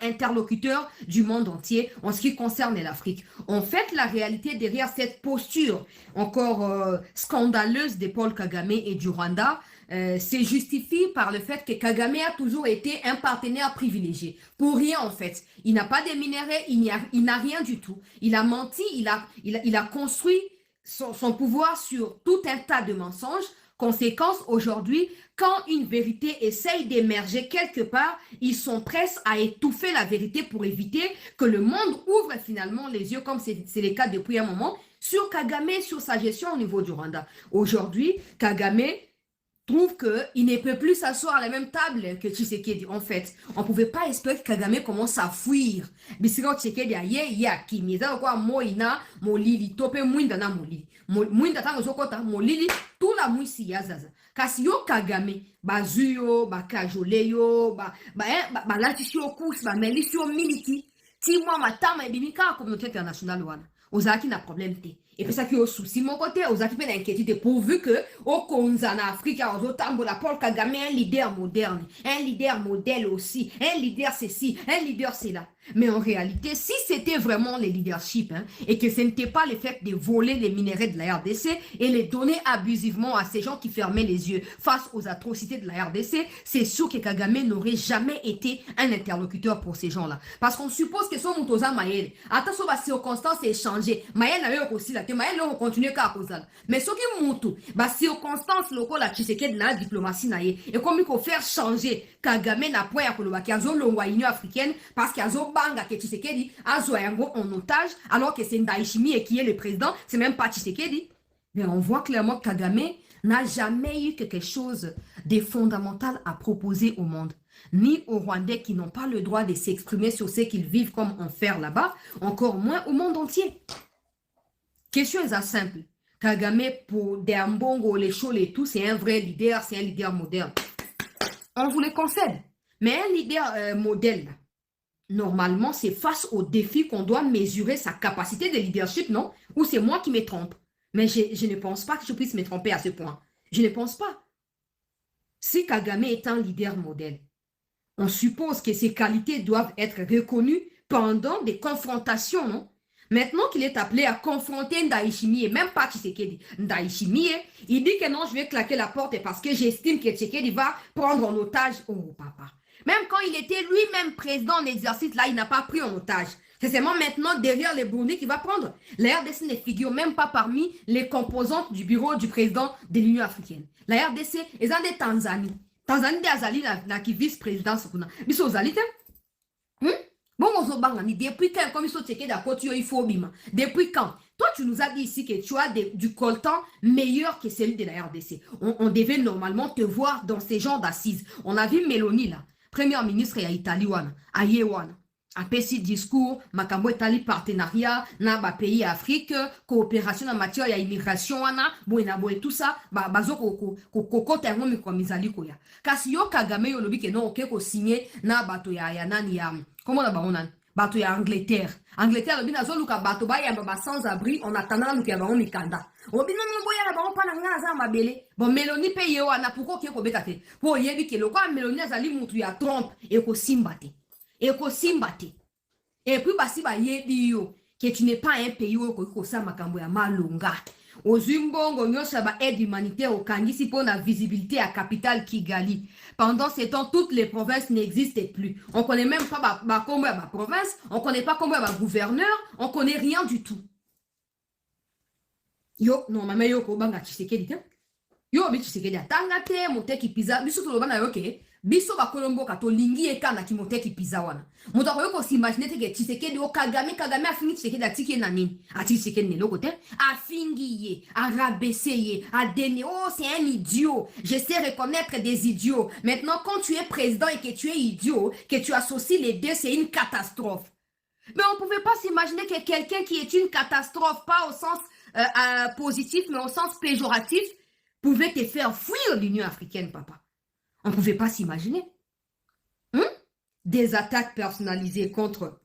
interlocuteur du monde entier en ce qui concerne l'Afrique. En fait, la réalité derrière cette posture encore scandaleuse de Paul Kagame et du Rwanda, se justifie par le fait que Kagame a toujours été un partenaire privilégié. Pour rien, en fait. Il n'a pas de minerais, il n'a rien du tout. Il a menti, il a construit son pouvoir sur tout un tas de mensonges. Conséquence, aujourd'hui, quand une vérité essaye d'émerger quelque part, ils sont prêts à étouffer la vérité pour éviter que le monde ouvre finalement les yeux, comme c'est le cas depuis un moment, sur Kagame, sur sa gestion au niveau du Rwanda. Aujourd'hui, Kagame trouve qu'il ne peut plus s'asseoir à la même table que Tshisekedi. En fait, on ne pouvait pas espérer que Kagame commence à fuir. Bisiko Tshisekedi a ya kimi. Ça quoi moina molili tope mwinda na molili. Mwinda tango sokota molili tout la mwisi ya zaza. Kasi yo Kagame bazuyo bakajoleyo ba latisyo kus ba melisyo miliki. Ti moi matama ebimika communauté internationale wana. Ozaki na problème te. Et puis ça qui est au souci mon côté, aux actifs d'inquiétude pourvu que au Konza en Afrique, aux Otambola, Paul Kagame un leader moderne, un leader modèle aussi, un leader ceci, un leader cela. Mais en réalité, si c'était vraiment le leadership et que ce n'était pas le fait de voler les minéraux de la RDC et les donner abusivement à ces gens qui fermaient les yeux face aux atrocités de la RDC, c'est sûr que Kagame n'aurait jamais été un interlocuteur pour ces gens-là. Parce qu'on suppose que son Mutoza Maël, attention à circonstances échangées, Maël a eu aussi la Maël on continue à cause. Mais ce qui monte, circonstances locales à Tshisekedi de la diplomatie naïe et comme il faut faire changer Kagame n'a pas à Koloba qui a zone l'Union africaine parce qu'il y a zone banga que Tshisekedi a Zoyango en otage alors que c'est Ndayishimiye qui est le président, c'est même pas Tshisekedi. Mais on voit clairement que Kagame n'a jamais eu quelque chose de fondamental à proposer au monde. Ni aux Rwandais qui n'ont pas le droit de s'exprimer sur ce qu'ils vivent comme enfer là-bas, encore moins au monde entier. Question est simple. Kagame, pour Deambongo, les Chol et tout, c'est un vrai leader, c'est un leader moderne. On vous le concède. Mais un leader modèle, normalement, c'est face aux défis qu'on doit mesurer sa capacité de leadership, non? Ou c'est moi qui me trompe? Mais je ne pense pas que je puisse me tromper à ce point. Je ne pense pas. Si Kagame est un leader modèle, on suppose que ses qualités doivent être reconnues pendant des confrontations, non? Maintenant qu'il est appelé à confronter Ndayishimiye, même pas Tshisekedi, Ndayishimiye, il dit que non, je vais claquer la porte parce que j'estime que Tshisekedi va prendre en otage. Oh, papa. Même quand il était lui-même président en exercice, là, il n'a pas pris en otage. C'est seulement maintenant, derrière les Burundi, qu'il va prendre. La RDC ne figure même pas parmi les composantes du bureau du président de l'Union africaine. La RDC est en des Tanzanie. Tanzanie, des Azali, qui vice-président, mais Azali, bon, depuis quand, comme il faut checker d'accord, il faut bima. Depuis quand? Toi, tu nous as dit ici que tu as du coltan meilleur que celui de la RDC. On devait normalement te voir dans ces genres d'assises. On a vu Mélanie, là, première ministre à Italie, à Yewana. A petit discours, Makambo Italie partenariat, na ba pays Afrique, coopération en matière d'immigration, et tout ça, bazo ko termo mi kwa mizali koya. Kasi yo Kagame yo lobi ke non oke ko signé na bato ya nani ya. Comment on a baonan? Bato ya Angleterre. Angleterre lobi na zo luka bato ba ya ba sans abri en attendant luka ya baon mikanda. Obi non boya la baon pa na nga za mabele. Bon Mélanie paye wana pourquoi ke ko bekate. Po yebi ke lokwa Mélanie azali mutu ya Trump e ko simbate. Et puis, basi ba yebi yo, que tu n'es pas un pays où tu as makambo ya malonga. Aux Zimbongo, nyosa ba aide humanitaire au Kangisi pour la visibilité à capitale Kigali. Pendant ce temps, toutes les provinces n'existent plus. On connaît même pas comment ma province, on connaît pas comment ma gouverneur, on connaît rien du tout. Yo, non, maman yo ko banga Tshisekedi. Yo, bi Tshisekedi atangate, moteki pizza, biso to lobana yo ke. Biso ba kolombo kato lingi ekana ki moteki pizza wana. Moto ko s'imaginer que Tshisekedi o Kagame a fini Tshisekedi a tiki na nini? A Tshisekedi ne lokote a fingiye, a rabaissé, a déné. Oh, c'est un idiot. Je sais reconnaître des idiots. Maintenant quand tu es président et que tu es idiot, que tu associes les deux, c'est une catastrophe. Mais on pouvait pas s'imaginer que quelqu'un qui est une catastrophe, pas au sens positif, mais au sens péjoratif, pouvait te faire fuir l'Union africaine, papa. On ne pouvait pas s'imaginer. Des attaques personnalisées contre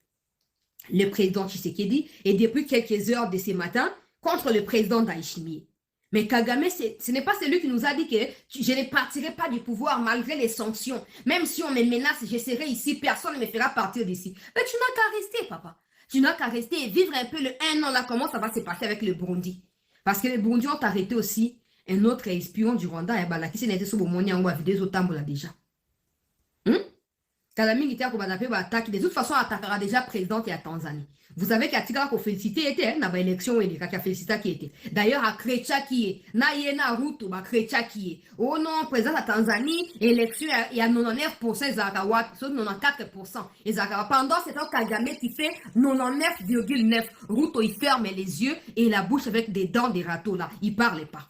le président Tshisekedi et depuis quelques heures de ce matin, contre le président Ndayishimiye. Mais Kagame, ce n'est pas celui qui nous a dit que je ne partirai pas du pouvoir malgré les sanctions. Même si on me menace, je serai ici, personne ne me fera partir d'ici. Mais tu n'as qu'à rester, papa. Tu n'as qu'à rester et vivre un peu le 1 an là, comment ça va se passer avec le Burundi. Parce que les Burundis ont arrêté aussi un autre espion du Rwanda, qui s'est été sur le monde, on va vidéo là déjà. Kagame qui était attaque, de toute façon, attaquera déjà présidente et à Tanzanie. Vous savez qu'Atika a félicité était, n'a pas élection et qui a félicité qui était. D'ailleurs, à Krecha qui est, na yena Ruto, ba Krecha qui est. Oh non, président à Tanzanie, élection, il y a 99%, ils ont 94%. Ils ont pendant ce temps, Kagame qui fait 99,9%. Ruto, il ferme les yeux et la bouche avec des dents des râteaux là. Il parle pas.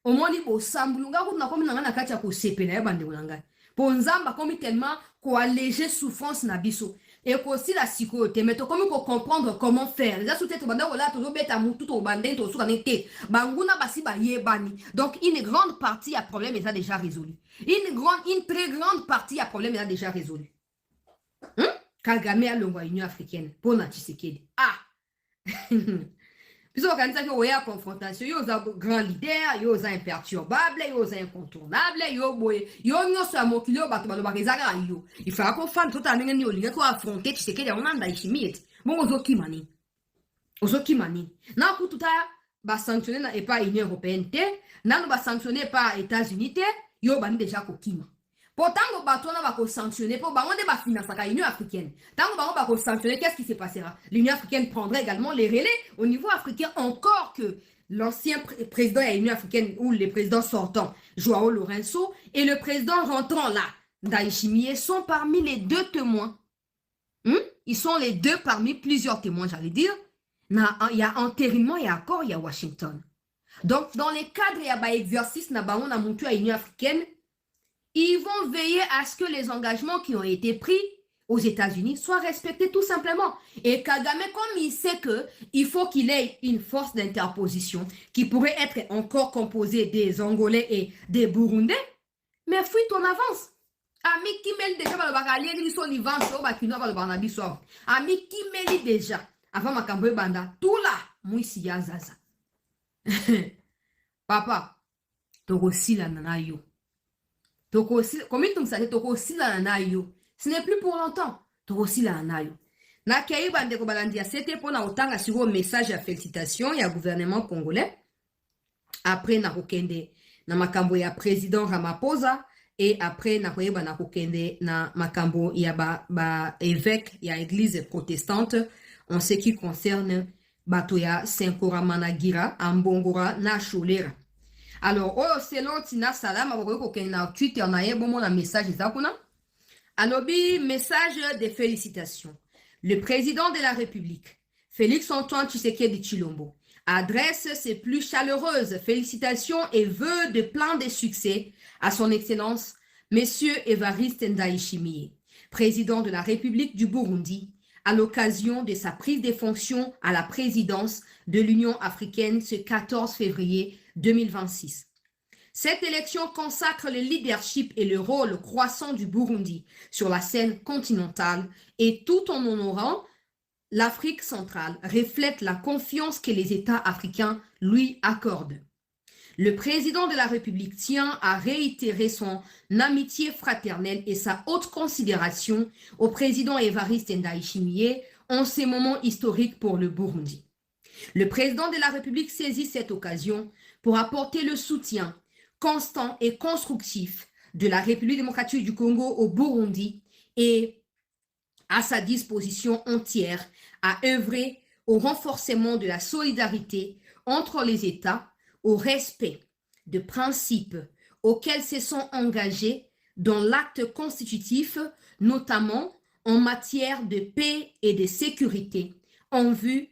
Au moins, il faut sambulunga, Ruto n'a comme n'a kacha ko sepe na yabande ulanga. Pour nzamba comme tellement qu'on alléger souffrance na biso et aussi la psychote mais comme pour comprendre comment faire les sous-têtes banda wala toujours bête à mutu to bandé to sous kanete banguna basi ba yebani donc une grande partie à problème est déjà résolu une très grande partie à problème est déjà résolu Kagame a l'Union africaine pour na Tshisekedi Puisque organiser que y a confrontation, yo za grand leader, yo za imperturbable, yo za incontournable, yo no so amokilo bato balo bakezaka yo. Il faut qu'on fasse tout amener ni olinga ko affronter tu sais que on anda ishimit. Bon ozokimani. Ozokimani. Na ku tuta ba sanctionner na pas Union européenne te, na no ba sanctionner pas États-Unis te, yo bani déjà kokima. Pourtant, on va sanctionner pour financer la l'Union africaine. Tant qu'on va sanctionner, qu'est-ce qui se passera? L'Union africaine prendrait également les relais au niveau africain, encore que l'ancien président de l'Union africaine ou les présidents sortants, Joao Lourenço, et le président rentrant là, Ndayishimiye, sont parmi les deux témoins. Ils sont les deux parmi plusieurs témoins, j'allais dire. Il y a entérinement, il y a accord, il y a Washington. Donc, dans les cadres, il y a exercice, on a monté à l'Union africaine. Ils vont veiller à ce que les engagements qui ont été pris aux États-Unis soient respectés tout simplement. Et Kagame, comme il sait qu'il faut qu'il ait une force d'interposition qui pourrait être encore composée des Angolais et des Burundais, mais fuis ton avance. Ami qui mêle déjà le bagalier, ils sont les vents, le barnabi soir. Ami qui mêle déjà avant ma camboye banda, tout là, moi ici ya zaza. Papa, toko si la nana yo. Combien tu me sais toko si la nana yo. Ce n'est plus pour longtemps. Toko si la nana yo. Na kei bande ko balandia c'était pour na otanga sur un message à félicitations et au gouvernement congolais. Après na kokende na makambo ya président Ramaphosa et après na koyeba na kokende na makambo ya ba évêque ya église protestante en ce qui concerne Batoya Senkora Managira Ambongora na Cholera. Alors, selon Tina Salam, na Twitter na yebo na message zakuna. Alobi message de félicitations. Le président de la République, Félix-Antoine Tshisekedi Tshilombo, adresse ses plus chaleureuses félicitations et vœux de plein de succès à son Excellence, Monsieur Évariste Ndayishimiye, président de la République du Burundi, à l'occasion de sa prise de fonctions à la présidence de l'Union africaine ce 14 février 2026. Cette élection consacre le leadership et le rôle croissant du Burundi sur la scène continentale et tout en honorant l'Afrique centrale reflète la confiance que les États africains lui accordent. Le président de la République tient à réitérer son amitié fraternelle et sa haute considération au président Évariste Ndayishimiye en ces moments historiques pour le Burundi. Le président de la République saisit cette occasion pour apporter le soutien constant et constructif de la République démocratique du Congo au Burundi et à sa disposition entière à œuvrer au renforcement de la solidarité entre les États, au respect de principes auxquels se sont engagés dans l'acte constitutif, notamment en matière de paix et de sécurité, en vue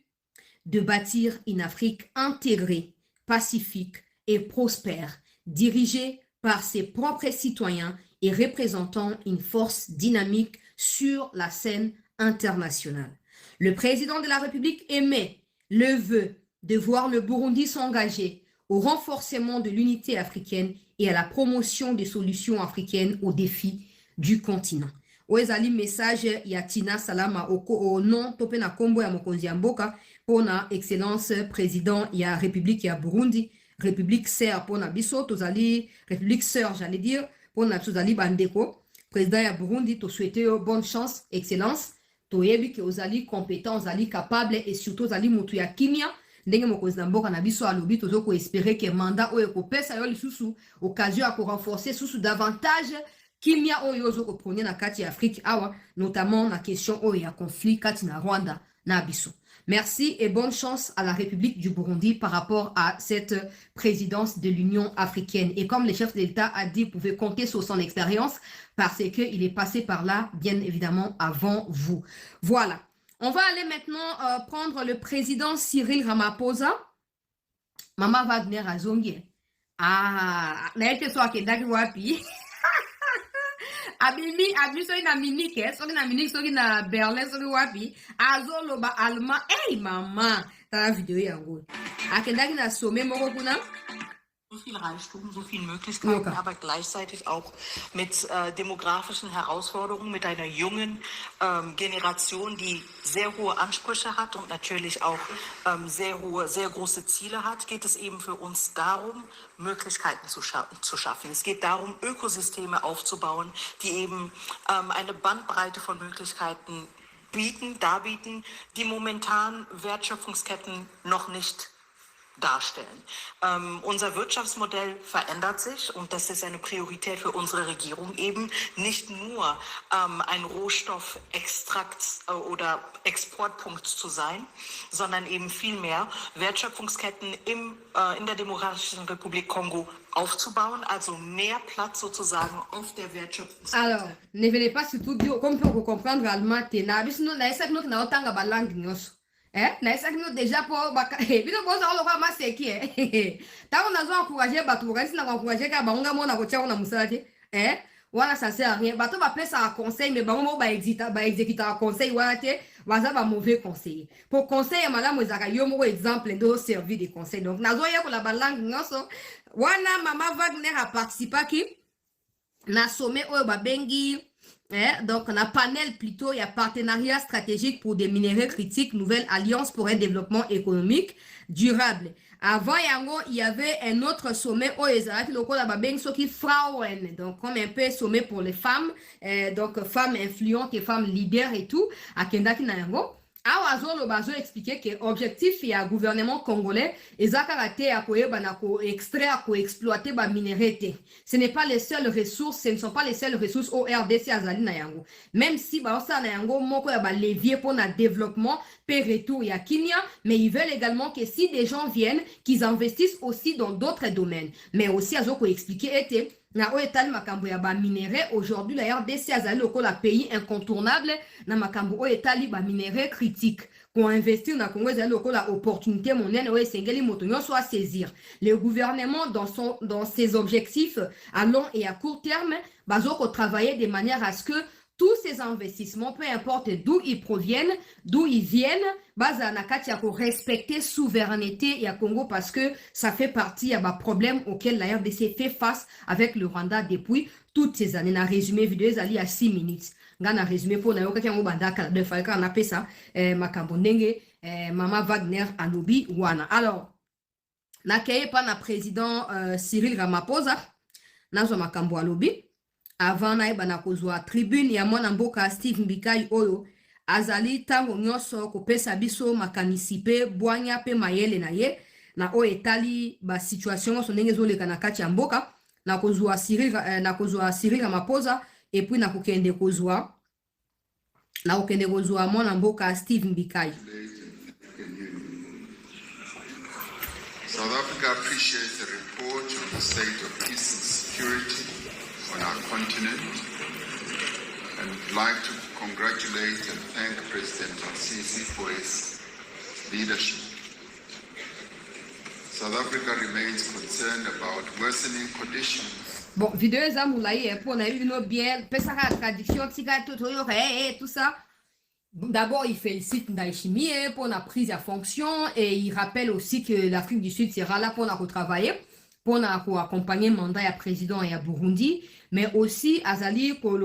de bâtir une Afrique intégrée, pacifique et prospère, dirigée par ses propres citoyens et représentant une force dynamique sur la scène internationale. Le président de la République émet le vœu de voir le Burundi s'engager au renforcement de l'unité africaine et à la promotion des solutions africaines aux défis du continent. Oezali message ya Tina Salama au nom topena kombo ya mokonzi ya mboka pour na excellence président il y a République il y a Burundi République sœur pour na biso tozali République sœur j'allais dire pour na tozali bandeko président ya Burundi to souhaiter bonne chance excellence toyebi ke ozali compétent ozali capable et surtout ozali mutu ya kimia ndenge mokonzi na mboka na biso alobi tozo ko espérer que mandat oyo kopesa yo lisusu occasion à renforcer susu davantage kimia oyo ozo koprenir na kati ya Afrique awa notamment na question oyo ya conflit kati na Rwanda na biso. Merci et bonne chance à la République du Burundi par rapport à cette présidence de l'Union africaine. Et comme le chef de l'État a dit, vous pouvez compter sur son expérience parce qu'il est passé par là, bien évidemment, avant vous. Voilà. On va aller maintenant prendre le président Cyril Ramaphosa. Maman Wagner a zongi. Ah, na été soit que dagi wapi. Abimi soki na Munich, soki na Munich, soki na Berlin, soki wapi. Azolo ba allemand. Hey maman, ta vidéo yango. Akendaki na sommet moko kuna. So viel Reichtum, so viele Möglichkeiten, aber gleichzeitig auch mit demografischen Herausforderungen, mit einer jungen Generation, die sehr hohe Ansprüche hat und natürlich auch sehr große Ziele hat, geht es eben für uns darum, Möglichkeiten zu schaffen. Es geht darum, Ökosysteme aufzubauen, die eben eine Bandbreite von Möglichkeiten darbieten, die momentan Wertschöpfungsketten noch nicht darstellen. Unser Wirtschaftsmodell verändert sich und das ist eine Priorität für unsere Regierung, eben nicht nur ein Rohstoffextrakt oder Exportpunkt zu sein, sondern eben vielmehr Wertschöpfungsketten in der Demokratischen Republik Kongo aufzubauen, also mehr Platz sozusagen auf der Wertschöpfungskette. Alors, ne venez pas surtout dire, comme pour comprendre allemand, naisakino déjà pour baka bino boza oloka maseki tango nazo encourager bato kasi na encourager ka bango mona ko tia na musalati wana ça sert à rien bato ba pesa un conseil mais bango ba exécuter un conseil wana te baza ba mauvais conseil pour conseil malamu ezaka yo moko exemple ndo servir de conseil donc nazo ya ko la balangue nyonso wana mama Wagner a participé ki na sommet oyo ba bengi donc, on a panel plutôt, il y a partenariat stratégique pour des minéraux critiques, nouvelle alliance pour un développement économique durable. Avant Yango, il y avait un autre sommet au Ezara, qui Frauen, donc comme un peu sommet pour les femmes, donc femmes influentes et femmes leaders et tout, à Kendaki Nayango. Awazo bazo expliquer que l'objectif est à gouvernement congolais et zakarate à extraire, à exploiter ba minéralité. Ce n'est pas les seules ressources, ce ne sont pas les seules ressources au RDC azali na yango. Même si ba osa na yango moko ya ba levier pour na développement per retour ya Kenya, mais ils veulent également que si des gens viennent, qu'ils investissent aussi dans d'autres domaines. Mais aussi azoko expliquer était na oetali makambo ya ba minéraux aujourd'hui la RDC azali lokola pays incontournable na makambo oetali ba minéraux critiques qu'on investir na Congo ezali lokola opportunité monene o esengeli moto nyonso a saisir. Le gouvernement dans ses objectifs à long et à court terme bazoko travailler de manière à ce que tous ces investissements, peu importe d'où ils proviennent, d'où ils viennent, baza nakati ya ko respecter souveraineté ya Congo parce que ça fait partie ya ba problème auquel la RDC fait face avec le Rwanda depuis toutes ces années. Na résumé vidéo ezali à 6 minutes. Nga na résumé pour na yoka ki yango bandaka de falka na pesa makambo ndenge mama Wagner alobi wana. Alors, na keye pa na président Cyril Ramaphosa nazo makambo alobi avant na ebana kozwa tribune ya mwana mboka Steve Mbikai oyo azali tango nyonso kopesa biso makanisi pe bwanya pe mayele na ye na o etali ba situation so ndenge zoleka na kati ya mboka na kozwa Cyril Ramaphosa et puis na kokende kozwa mwana mboka Steve Mbikai. South Africa appreciates the report on the state of peace and security on our continent and would like to congratulate and thank President Sisi for his leadership. South Africa remains concerned about worsening conditions. Bon, vidéo za moulaye pour na une bien pesaka traduction tika tout ça. D'abord, il félicite Ndayishimiye pour la prise à fonction et il rappelle aussi que l'Afrique du Sud sera là pour travailler, pour accompagner le mandat à président et à Burundi, mais aussi Azali pour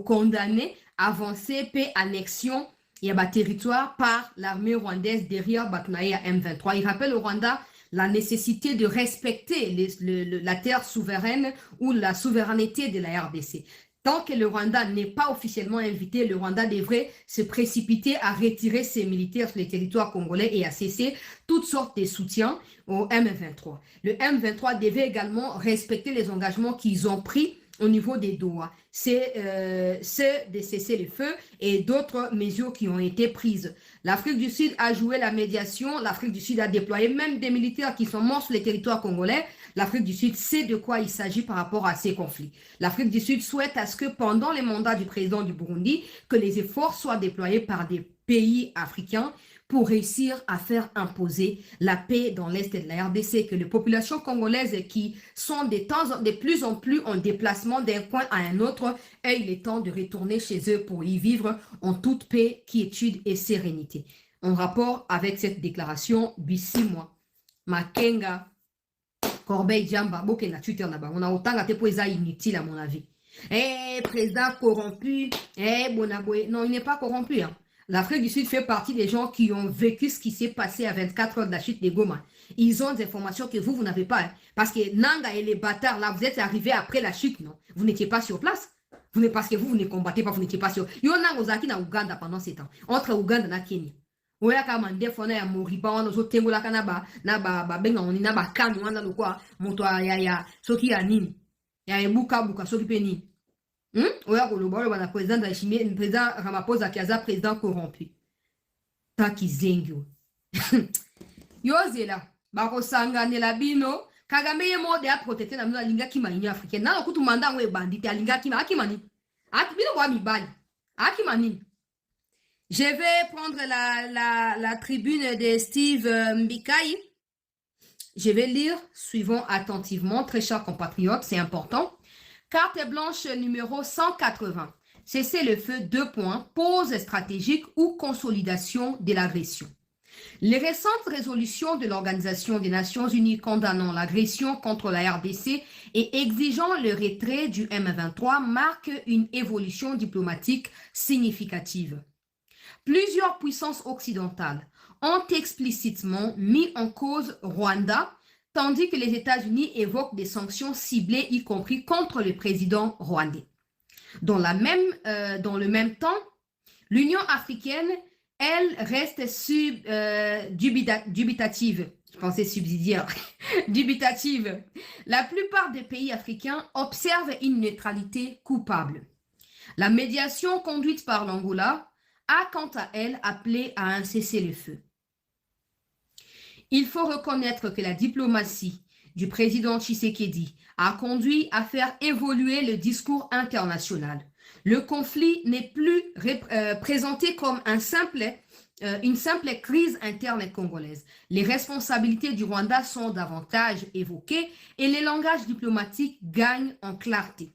condamner, avancer, paix, annexion il y a un territoire par l'armée rwandaise derrière Batnaïa M23. Il rappelle au Rwanda la nécessité de respecter la terre souveraine ou la souveraineté de la RDC. Tant que le Rwanda n'est pas officiellement invité, le Rwanda devrait se précipiter à retirer ses militaires sur les territoires congolais et à cesser toutes sortes de soutiens au M23. Le M23 devait également respecter les engagements qu'ils ont pris au niveau des Doha. C'est de cesser le feu et d'autres mesures qui ont été prises. L'Afrique du Sud a joué la médiation. L'Afrique du Sud a déployé même des militaires qui sont morts sur les territoires congolais. L'Afrique du Sud sait de quoi il s'agit par rapport à ces conflits. L'Afrique du Sud souhaite à ce que pendant les mandats du président du Burundi, que les efforts soient déployés par des pays africains pour réussir à faire imposer la paix dans l'Est de la RDC, que les populations congolaises qui sont de plus en plus en déplacement d'un coin à un autre aient le temps de retourner chez eux pour y vivre en toute paix, quiétude et sérénité. En rapport avec cette déclaration, Bissimwa, Makenga, Corbeil Djamba, Boke na Twitter na ba, on a autant gâté pour ça inutile à mon avis. Président corrompu, Bonaboué, non, il n'est pas corrompu, hein. L'Afrique du Sud fait partie des gens qui ont vécu ce qui s'est passé à 24 heures de la chute de Goma. Ils ont des informations que vous n'avez pas. Hein. Parce que Nanga et les bâtards, là, vous êtes arrivés après la chute, non? Vous n'étiez pas sur place. Parce que vous ne combattez pas, vous n'étiez pas sur... Yo Nanga Ozaki na Ouganda pendant ces temps. Entre Ouganda et Kenya. Oya kama ndefona ya moriba wana zo tengola kana ba benga oni na ba kanu wana lokwa moto ya soki ya nini. Ya buka soki pe nini. Oya kolobolo bana président de la chimie, président Ramaphosa qui a président corrompu. Taki zengyo. Yozela bako sanganela bino Kagame ye mode a protecté na mino linga kima union africaine. Na kutu manda ngwe bandite linga kima akimani. Akibino wa mibali. Akimani. Je vais prendre la tribune de Steve Mbikai. Je vais lire, suivons attentivement, très chers compatriotes, c'est important. Carte blanche numéro 180. Cessez le feu, 2 points, pause stratégique ou consolidation de l'agression. Les récentes résolutions de l'Organisation des Nations Unies condamnant l'agression contre la RDC et exigeant le retrait du M23 marquent une évolution diplomatique significative. Plusieurs puissances occidentales ont explicitement mis en cause Rwanda, tandis que les États-Unis évoquent des sanctions ciblées, y compris contre le président rwandais. Dans le même temps, l'Union africaine, elle, reste dubitative. Je pensais subsidiaire. Dubitative. La plupart des pays africains observent une neutralité coupable. La médiation conduite par l'Angola a quant à elle appelé à un cessez-le-feu. Il faut reconnaître que la diplomatie du président Tshisekedi a conduit à faire évoluer le discours international. Le conflit n'est plus présenté comme une simple crise interne congolaise. Les responsabilités du Rwanda sont davantage évoquées et les langages diplomatiques gagnent en clarté.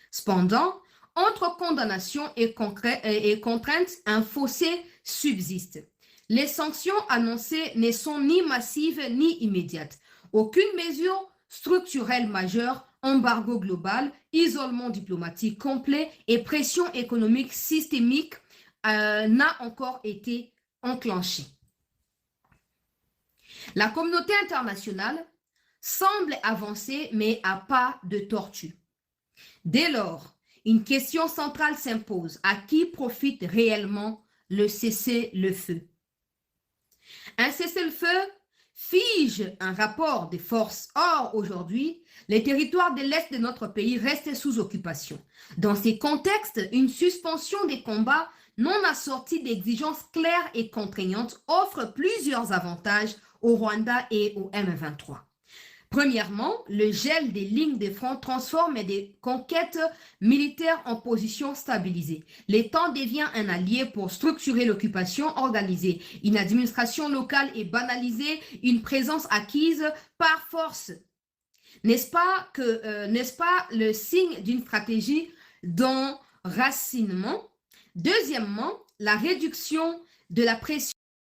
Cependant, entre condamnation et contrainte, un fossé subsiste. Les sanctions annoncées ne sont ni massives ni immédiates. Aucune mesure structurelle majeure, embargo global, isolement diplomatique complet et pression économique systémique n'a encore été enclenchée. La communauté internationale semble avancer, mais à pas de tortue. Dès lors, une question centrale s'impose. À qui profite réellement le cessez-le-feu? Un cessez-le-feu fige un rapport de force. Or, aujourd'hui, les territoires de l'Est de notre pays restent sous occupation. Dans ces contextes, une suspension des combats non assortie d'exigences claires et contraignantes offre plusieurs avantages au Rwanda et au M23. Premièrement, le gel des lignes de front transforme des conquêtes militaires en position stabilisée. L'État devient un allié pour structurer l'occupation organisée. Une administration locale est banalisée, une présence acquise par force. N'est-ce pas le signe d'une stratégie d'enracinement? Deuxièmement, la réduction de la pression